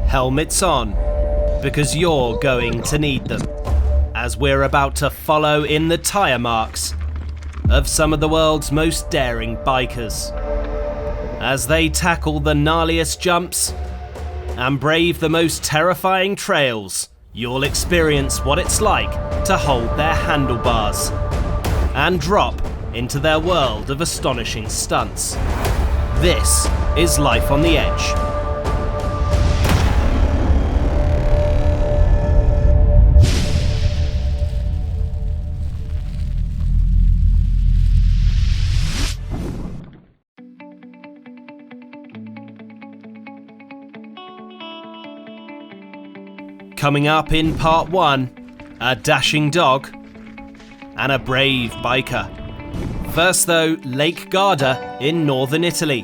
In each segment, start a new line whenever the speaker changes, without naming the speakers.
helmets on, because you're going to need them, as we're about to follow in the tyre marks of some of the world's most daring bikers, as they tackle the gnarliest jumps and brave the most terrifying trails. You'll experience what it's like to hold their handlebars and drop into their world of astonishing stunts. This is Life on the Edge. Coming up in part 1, a dashing dog and a brave biker. First though, Lake Garda in northern Italy.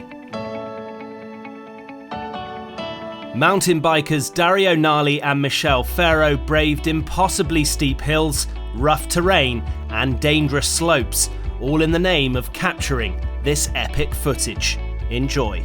Mountain bikers Dario Nali and Michele Ferro braved impossibly steep hills, rough terrain and dangerous slopes, all in the name of capturing this epic footage. Enjoy.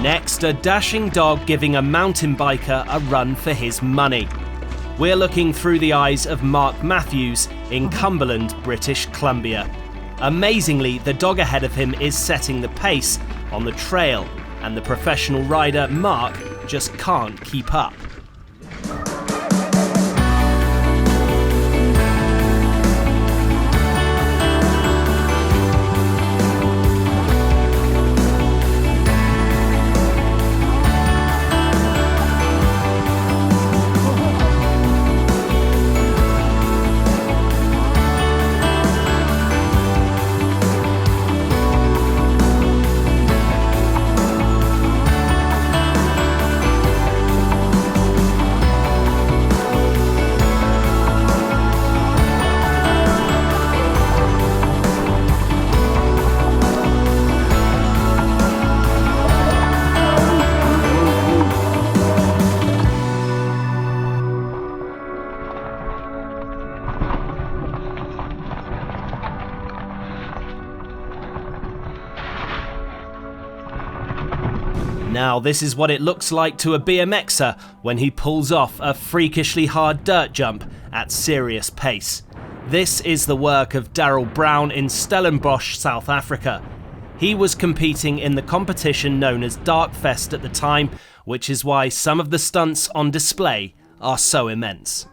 Next, a dashing dog giving a mountain biker a run for his money. We're looking through the eyes of Mark Matthews in Cumberland, British Columbia. Amazingly, the dog ahead of him is setting the pace on the trail, and the professional rider Mark just can't keep up. Now this is what it looks like to a BMXer when he pulls off a freakishly hard dirt jump at serious pace. This is the work of Daryl Brown in Stellenbosch, South Africa. He was competing in the competition known as Darkfest at the time, which is why some of the stunts on display are so immense.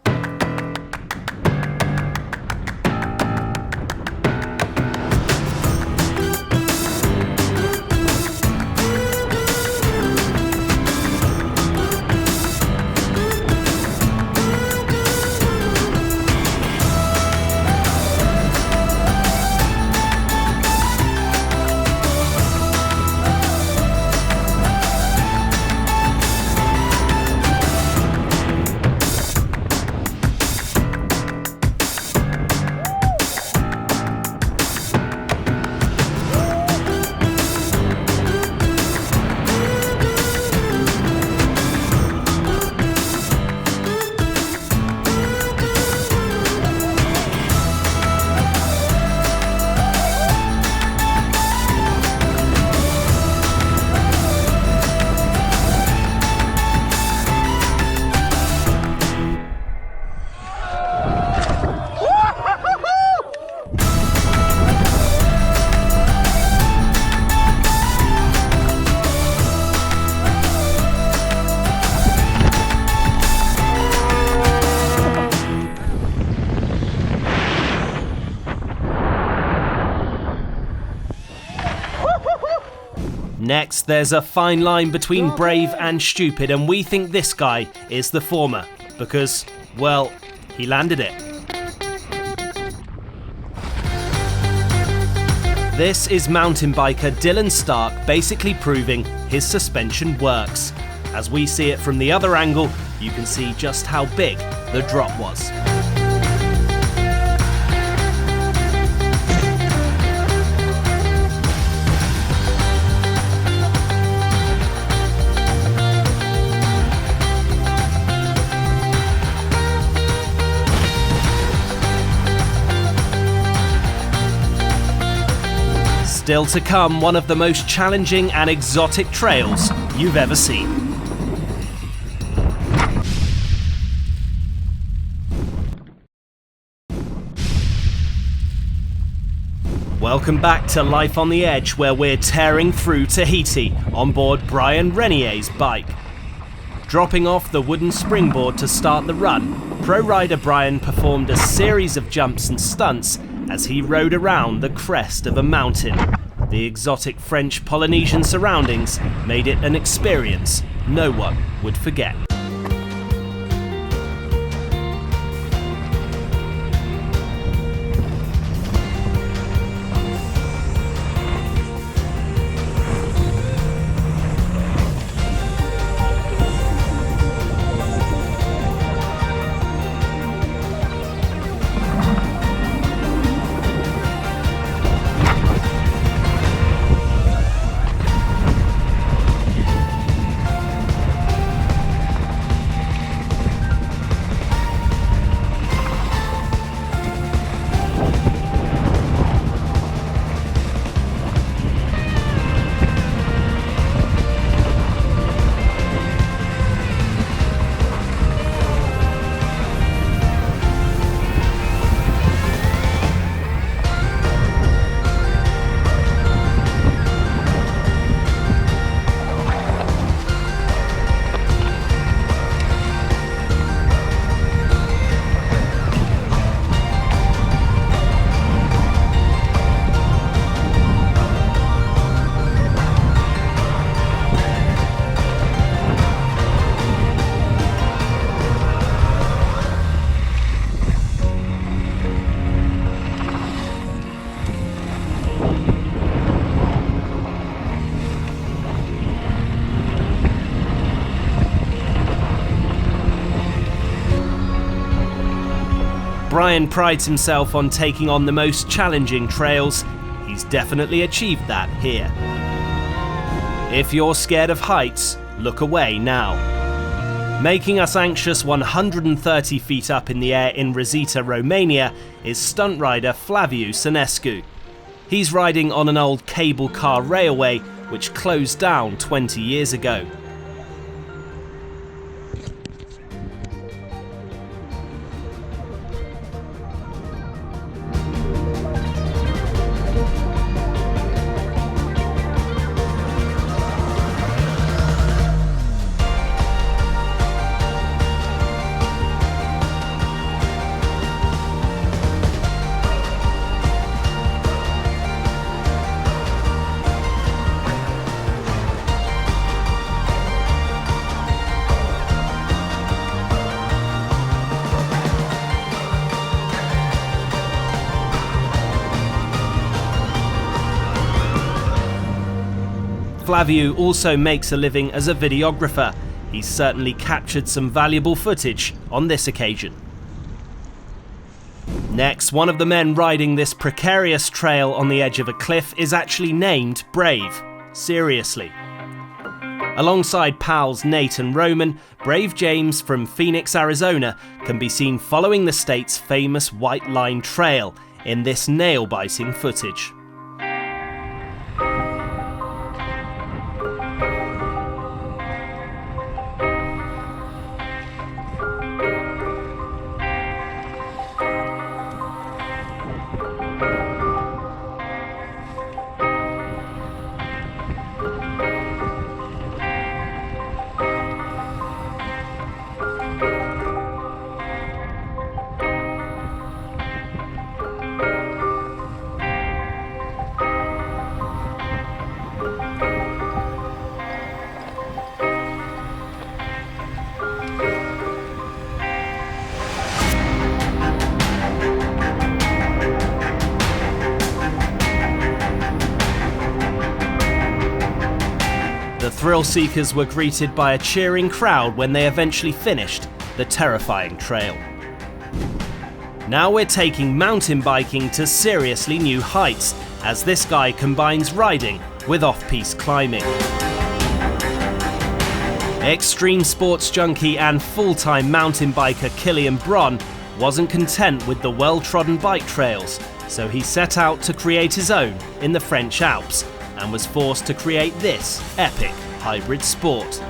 Next, there's a fine line between brave and stupid, and we think this guy is the former because, well, he landed it. This is mountain biker Dylan Stark basically proving his suspension works. As we see it from the other angle, you can see just how big the drop was. Still to come, one of the most challenging and exotic trails you've ever seen. Welcome back to Life on the Edge, where we're tearing through Tahiti on board Brian Renier's bike. Dropping off the wooden springboard to start the run, pro rider Brian performed a series of jumps and stunts as he rode around the crest of a mountain. The exotic French Polynesian surroundings made it an experience no one would forget. Brian prides himself on taking on the most challenging trails. He's definitely achieved that here. If you're scared of heights, look away now. Making us anxious 130 feet up in the air in Rosita, Romania, is stunt rider Flaviu Sănescu. He's riding on an old cable car railway which closed down 20 years ago. Flaviu also makes a living as a videographer. He's certainly captured some valuable footage on this occasion. Next, one of the men riding this precarious trail on the edge of a cliff is actually named Brave. Seriously. Alongside pals Nate and Roman, Brave James from Phoenix, Arizona can be seen following the state's famous White Line Trail in this nail-biting footage. Thrill seekers were greeted by a cheering crowd when they eventually finished the terrifying trail. Now we're taking mountain biking to seriously new heights, as this guy combines riding with off-piste climbing. Extreme sports junkie and full-time mountain biker Killian Bron wasn't content with the well-trodden bike trails, so he set out to create his own in the French Alps and was forced to create this epic hybrid sport.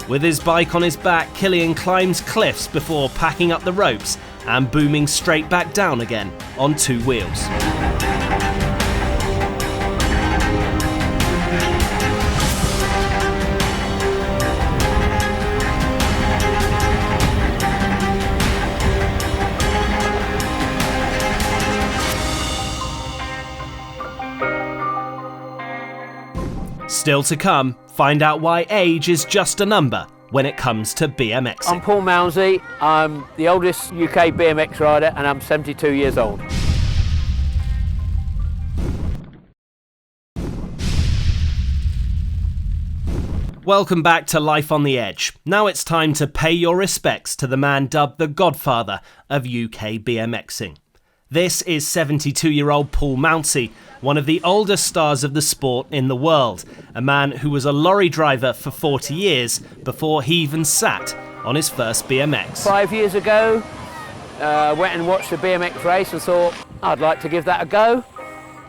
With his bike on his back, Killian climbs cliffs before packing up the ropes and booming straight back down again on 2 wheels. Still to come, find out why age is just a number when it comes to BMXing.
I'm Paul Mounsey, I'm the oldest UK BMX rider and I'm 72 years old.
Welcome back to Life on the Edge. Now it's time to pay your respects to the man dubbed the godfather of UK BMXing. This is 72-year-old Paul Mounsey, one of the oldest stars of the sport in the world, a man who was a lorry driver for 40 years before he even sat on his first BMX.
5 years ago, went and watched a BMX race and thought I'd like to give that a go,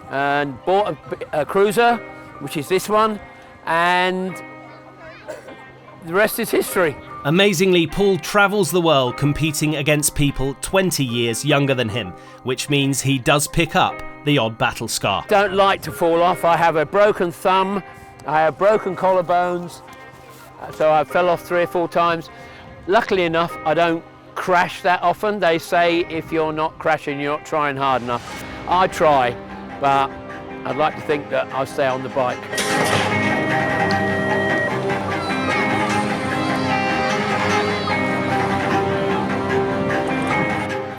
and bought a cruiser, which is this one, and the rest is history.
Amazingly, Paul travels the world competing against people 20 years younger than him, which means he does pick up the odd battle scar.
Don't like to fall off. I have a broken thumb, I have broken collarbones, so I fell off 3 or 4 times. Luckily enough, I don't crash that often. They say if you're not crashing, you're not trying hard enough. I try, but I'd like to think that I'll stay on the bike.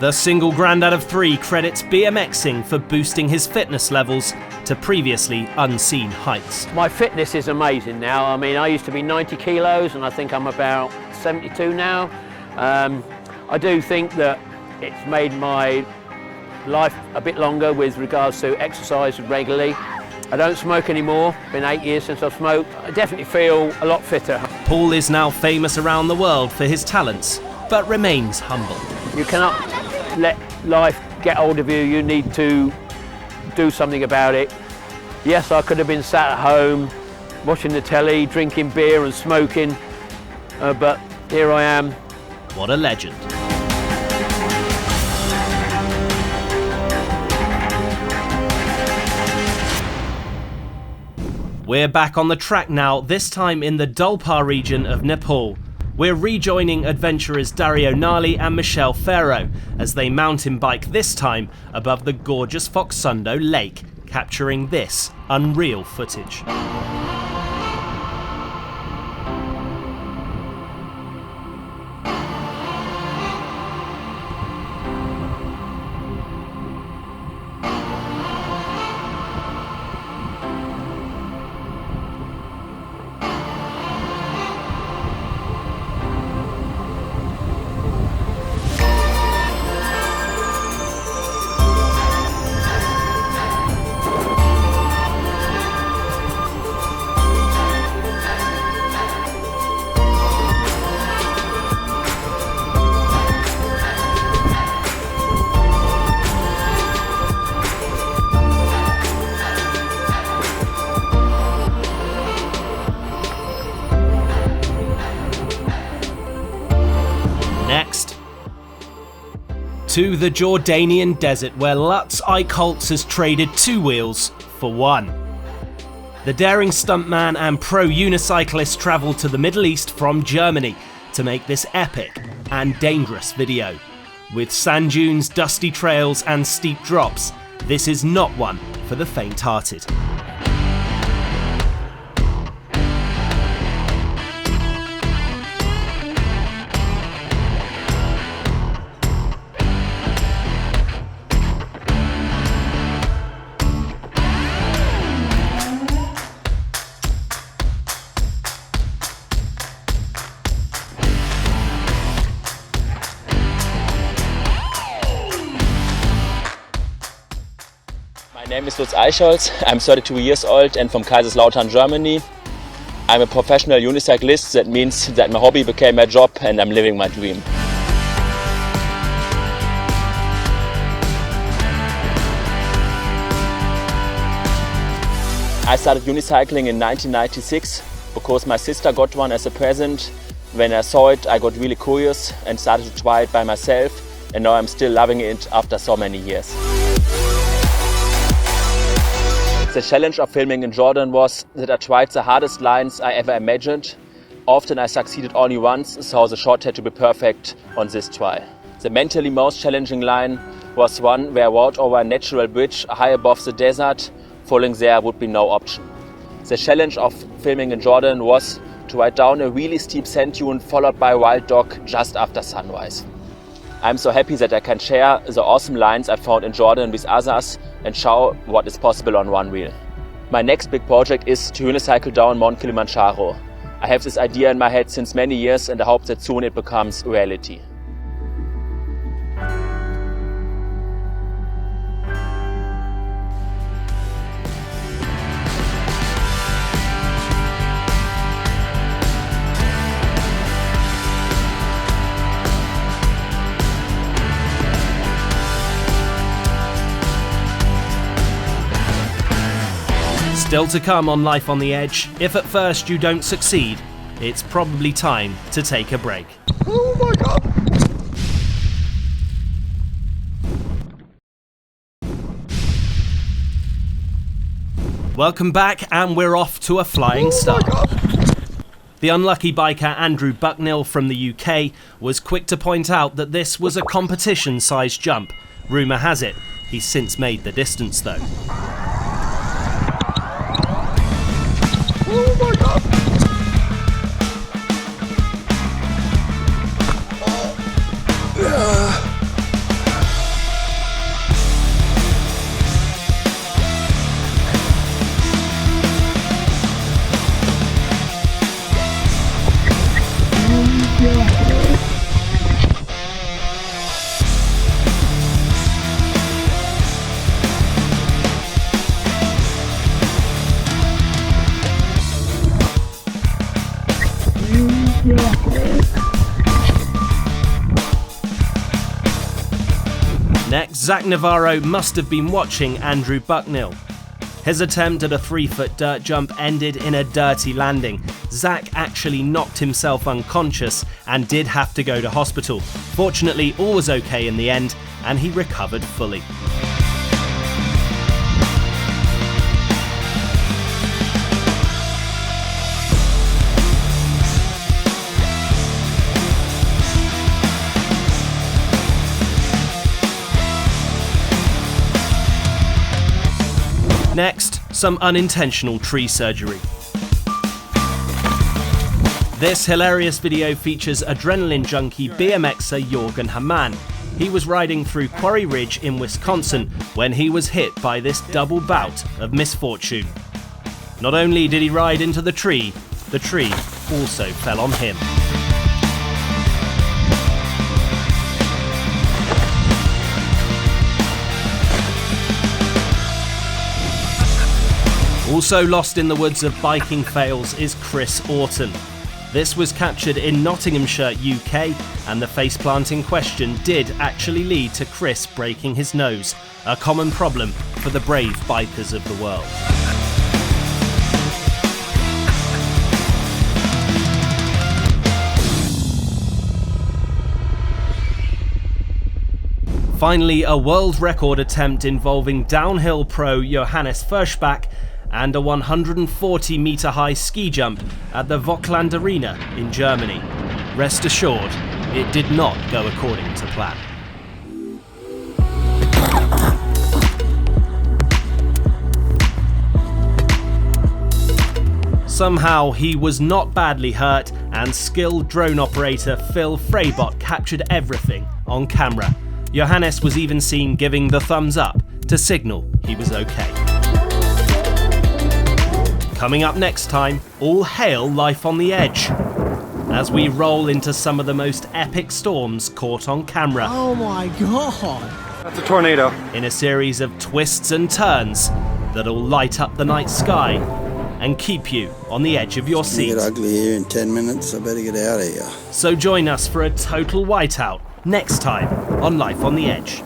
The single granddad of 3 credits BMXing for boosting his fitness levels to previously unseen heights.
My fitness is amazing now. I mean, I used to be 90 kilos and I think I'm about 72 now. I do think that it's made my life a bit longer with regards to exercise regularly. I don't smoke anymore, been 8 years since I've smoked. I definitely feel a lot fitter.
Paul is now famous around the world for his talents, but remains humble.
You cannot let life get hold of you. You need to do something about it. Yes, I could have been sat at home watching the telly, drinking beer and smoking, but here I am.
What a legend. We're back on the track now, this time in the Dolpa region of Nepal. We're rejoining adventurers Dario Nali and Michelle Farrow as they mountain bike, this time above the gorgeous Foxundo Lake, capturing this unreal footage. Next, to the Jordanian desert, where Lutz Eichholz has traded 2 wheels for 1. The daring stuntman and pro unicyclist travelled to the Middle East from Germany to make this epic and dangerous video. With sand dunes, dusty trails and steep drops, this is not one for the faint-hearted.
My name is Lutz Eichholz. I'm 32 years old and from Kaiserslautern, Germany. I'm a professional unicyclist. That means that my hobby became my job and I'm living my dream. I started unicycling in 1996 because my sister got one as a present. When I saw it, I got really curious and started to try it by myself, and now I'm still loving it after so many years. The challenge of filming in Jordan was that I tried the hardest lines I ever imagined. Often I succeeded only once, so the shot had to be perfect on this try. The mentally most challenging line was one where I rode over a natural bridge high above the desert. Falling there would be no option. The challenge of filming in Jordan was to ride down a really steep sand dune followed by a wild dog just after sunrise. I'm so happy that I can share the awesome lines I found in Jordan with others and show what is possible on one wheel. My next big project is to unicycle down Mount Kilimanjaro. I have this idea in my head since many years and I hope that soon it becomes reality.
Still to come on Life on the Edge. If at first you don't succeed, it's probably time to take a break.
Oh my god!
Welcome back, and we're off to a flying start. The unlucky biker Andrew Bucknell from the UK was quick to point out that this was a competition-sized jump. Rumour has it, he's since made the distance though.
Oh my god!
Next, Zach Navarro must have been watching Andrew Bucknell. His attempt at a 3-foot dirt jump ended in a dirty landing. Zach actually knocked himself unconscious and did have to go to hospital. Fortunately, all was okay in the end and he recovered fully. Next, some unintentional tree surgery. This hilarious video features adrenaline junkie BMXer Jorgen Hamann. He was riding through Quarry Ridge in Wisconsin when he was hit by this double bout of misfortune. Not only did he ride into the tree also fell on him. Also lost in the woods of biking fails is Chris Orton. This was captured in Nottinghamshire, UK, and the faceplant in question did actually lead to Chris breaking his nose, a common problem for the brave bikers of the world. Finally, a world record attempt involving downhill pro Johannes Furschbach and a 140-metre high ski jump at the Vogtland Arena in Germany. Rest assured, it did not go according to plan. Somehow he was not badly hurt, and skilled drone operator Phil Freybot captured everything on camera. Johannes was even seen giving the thumbs up to signal he was okay. Coming up next time, all hail Life on the Edge, as we roll into some of the most epic storms caught on camera.
Oh my god! That's a tornado.
in a series of twists and turns that'll light up the night sky and keep you on the edge of your
It's gonna
seat.
get ugly here in 10 minutes. I better get out of here.
So join us for a total whiteout next time on Life on the Edge.